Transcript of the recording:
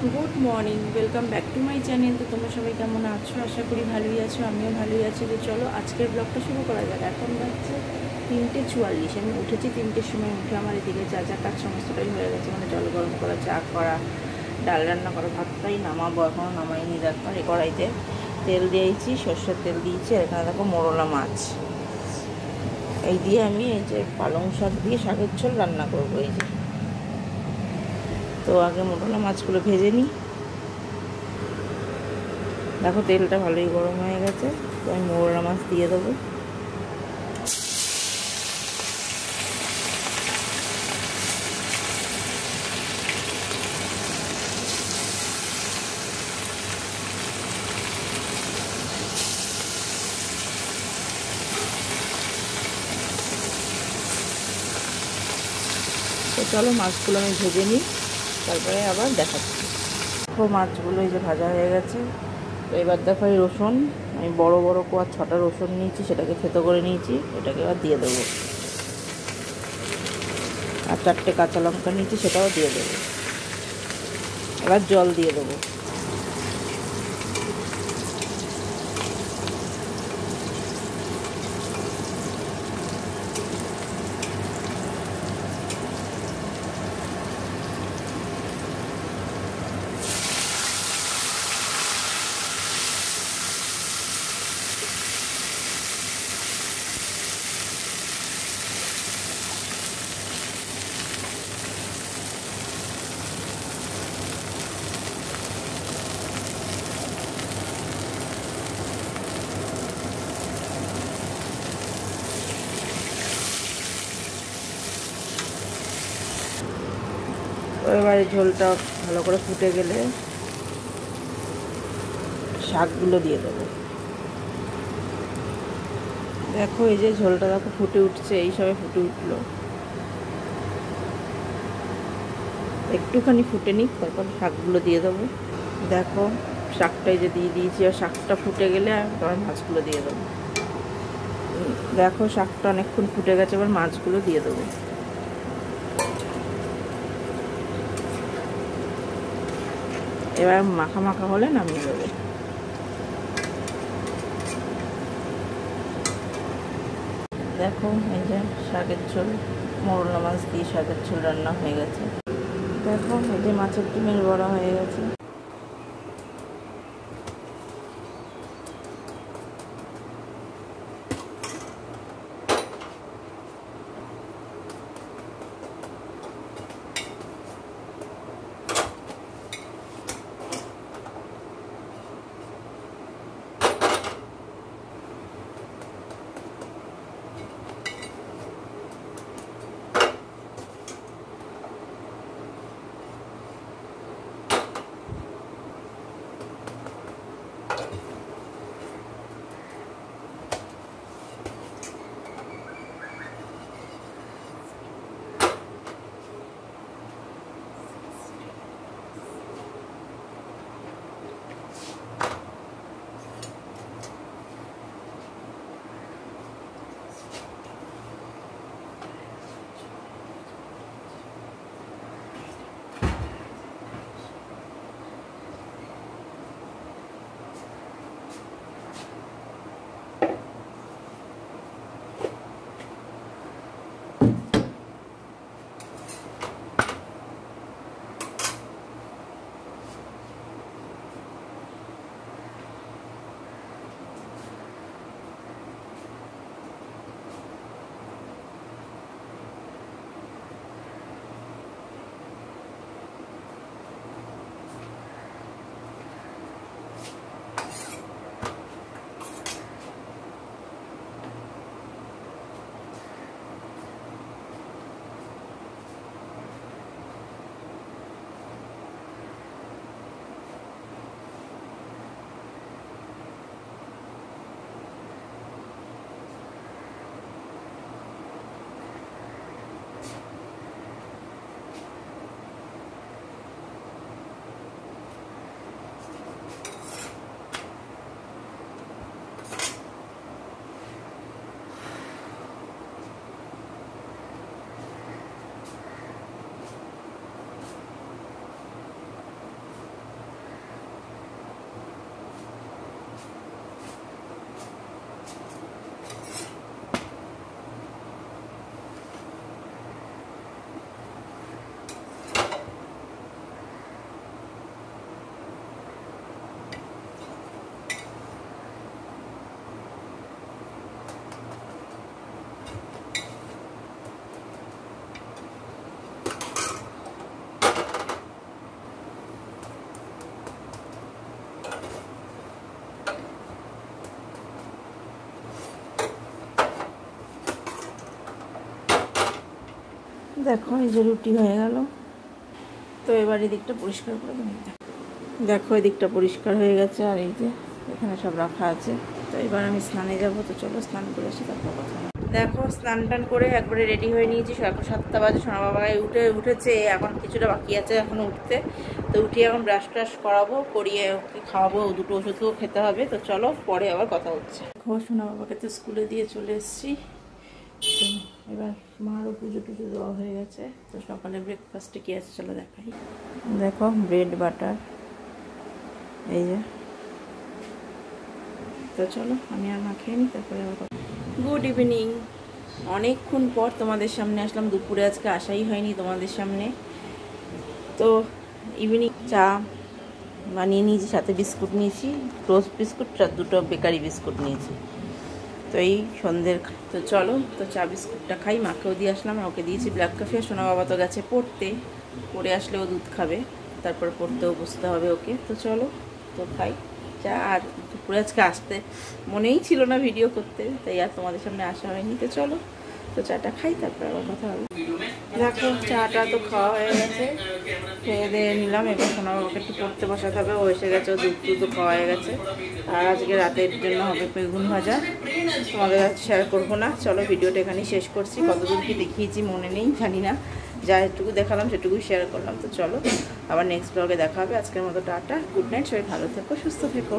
Good morning, welcome back to my channel. তো তোমরা সবাই কেমন আছো? আশা করি ভালোই আছো, আমিও ভালোই আছি। তো চলো আজকের ব্লগটা শুরু করা যাক। এখন বাজছে 3:44। আমি উঠেছি 3টের সময়। উঠে আমার এদিকে যা যা কাজ সমস্তটাই হয়ে গেছে, মানে জল গরম করা, চা করা, ডাল রান্না করা, ভাতটাই নামাবো, এখনও নামাইনি। দেখো এই কড়াইতে তেল দিয়েছি, সর্ষের তেল দিয়েছি। আর এখানে দেখো মোরলা মাছ, এই দিয়ে আমি এই যে পালং শাক দিয়ে শাকের ঝোল রান্না করবো। এই যে, তো আগে মোরলা মাছগুলো ভেজে নিই। দেখো তেলটা ভালোই গরম হয়ে গেছে, তো আমি মোরলা মাছ দিয়ে দেবো। তো চলো মাছগুলো আমি ভেজে নিই, তারপরে আবার দেখাচ্ছি। দেখো মাছগুলো এই যে ভাজা হয়ে গেছে। তো এবার দেখো এই রসুন, আমি বড় বড় কোয়া 6টা রসুন নিয়েছি, সেটাকে থেতো করে নিয়েছি, এটাকে এবার দিয়ে দেবো। আর 4টে কাঁচা লঙ্কা নিয়েছি, সেটাও দিয়ে দেবো। এবার জল দিয়ে দেবো। এবারে ঝোলটা ভালো করে ফুটে গেলে শাকগুলো দিয়ে দেবো। দেখো এই যে ঝোলটা দেখো ফুটে উঠছে, এই সবে ফুটে উঠলো। একটুখানি ফুটে নিক, তারপর শাকগুলো দিয়ে দেবো। দেখো শাকটাই যে দিয়ে দিয়েছি, আর শাকটা ফুটে গেলে তারপর মাছগুলো দিয়ে দেবো। দেখো শাকটা অনেকক্ষণ ফুটে গেছে, এবার মাছগুলো দিয়ে দেবো। এবার মাখা মাখা হলে নামিয়ে দেবো। দেখো এই যে শাকের ঝোল, মোরলা মাছ দিয়ে শাকের ঝোল রান্না হয়ে গেছে। দেখো এই যে মাছের ডিমের বড়া হয়ে গেছে। দেখো এই যে রুটি হয়ে গেল। তো এবার এই দিকটা পরিষ্কার করে দেবো। দেখো এই দিকটা পরিষ্কার হয়ে গেছে, আর এই যে এখানে সব রাখা আছে। তো এবার আমি স্নানে যাব। তো চলো স্নান করে আসি, তারপর কথা হবে। দেখো স্নান টান করে একবারে রেডি হয়ে নিয়েছি। এখন 7টা বাজে। সোনা বাবাই উঠেছে, এখন কিছুটা বাকি আছে এখনও উঠতে। তো উঠিয়ে এখন ব্রাশ ট্রাশ করাবো, করিয়ে ওকে খাওয়াবো, দুটো ওষুধকেও খেতে হবে। তো চলো পরে আবার কথা হচ্ছে। দেখো সোনা বাবাকে তো স্কুলে দিয়ে চলে এসেছি। তো এবার মারও পুজো টুজো দেওয়া হয়ে গেছে। তো সকালে ব্রেকফাস্টে কী আছে চলো দেখাই। দেখো ব্রেড বাটার, এই যে। তো চলো আমি আর মা খেয়ে নিই, তারপরে আবার কথা। Good evening. অনেকক্ষণ পর তোমাদের সামনে আসলাম। দুপুরে আজকে আসাই হয়নি তোমাদের সামনে। তো ইভিনিং চা বানিয়ে নিয়েছি, সাথে বিস্কুট নিয়েছি, টোস্ট বিস্কুট আর দুটো বেকারি বিস্কুট নিয়েছি। তো এই সন্ধ্যের। তো চলো তো চা বিস্কুটটা খাই। মাকেও দিয়ে আসলাম, ওকে দিয়েছি ব্ল্যাক কফি। আর সোনা বাবা তো গেছে পড়তে, পড়ে আসলে ও দুধ খাবে, তারপর পড়তেও বসতে হবে ওকে। তো চলো তো খাই চা। আর দুপুরে আজকে আসতে মনেই ছিল না ভিডিও করতে, তাই আর তোমাদের সামনে আসা হয়নি। তো চলো তো চাটা খাই, তারপর আবার কথা হবে। দেখো চাটা তো খাওয়া হয়ে গেছে, খেয়ে দিয়ে নিলাম। এবার সোনা বাবাকে একটু পড়তে বসাতে হবে, ও এসে গেছে, ও দুধ টুধও খাওয়া হয়ে গেছে। আর আজকে রাতের জন্য হবে বেগুন ভাজা। তোমাদের কাছে শেয়ার করবো না। চলো ভিডিওটা এখানেই শেষ করছি। কতদূর কি দেখিয়েছি মনে নেই, জানি না। যা একটুকু দেখালাম সেটুকুই শেয়ার করলাম। তো চলো আবার নেক্সট ব্লগে দেখা হবে। আজকের মতো টাটা, গুড নাইট। সবাই ভালো থেকো, সুস্থ থেকো।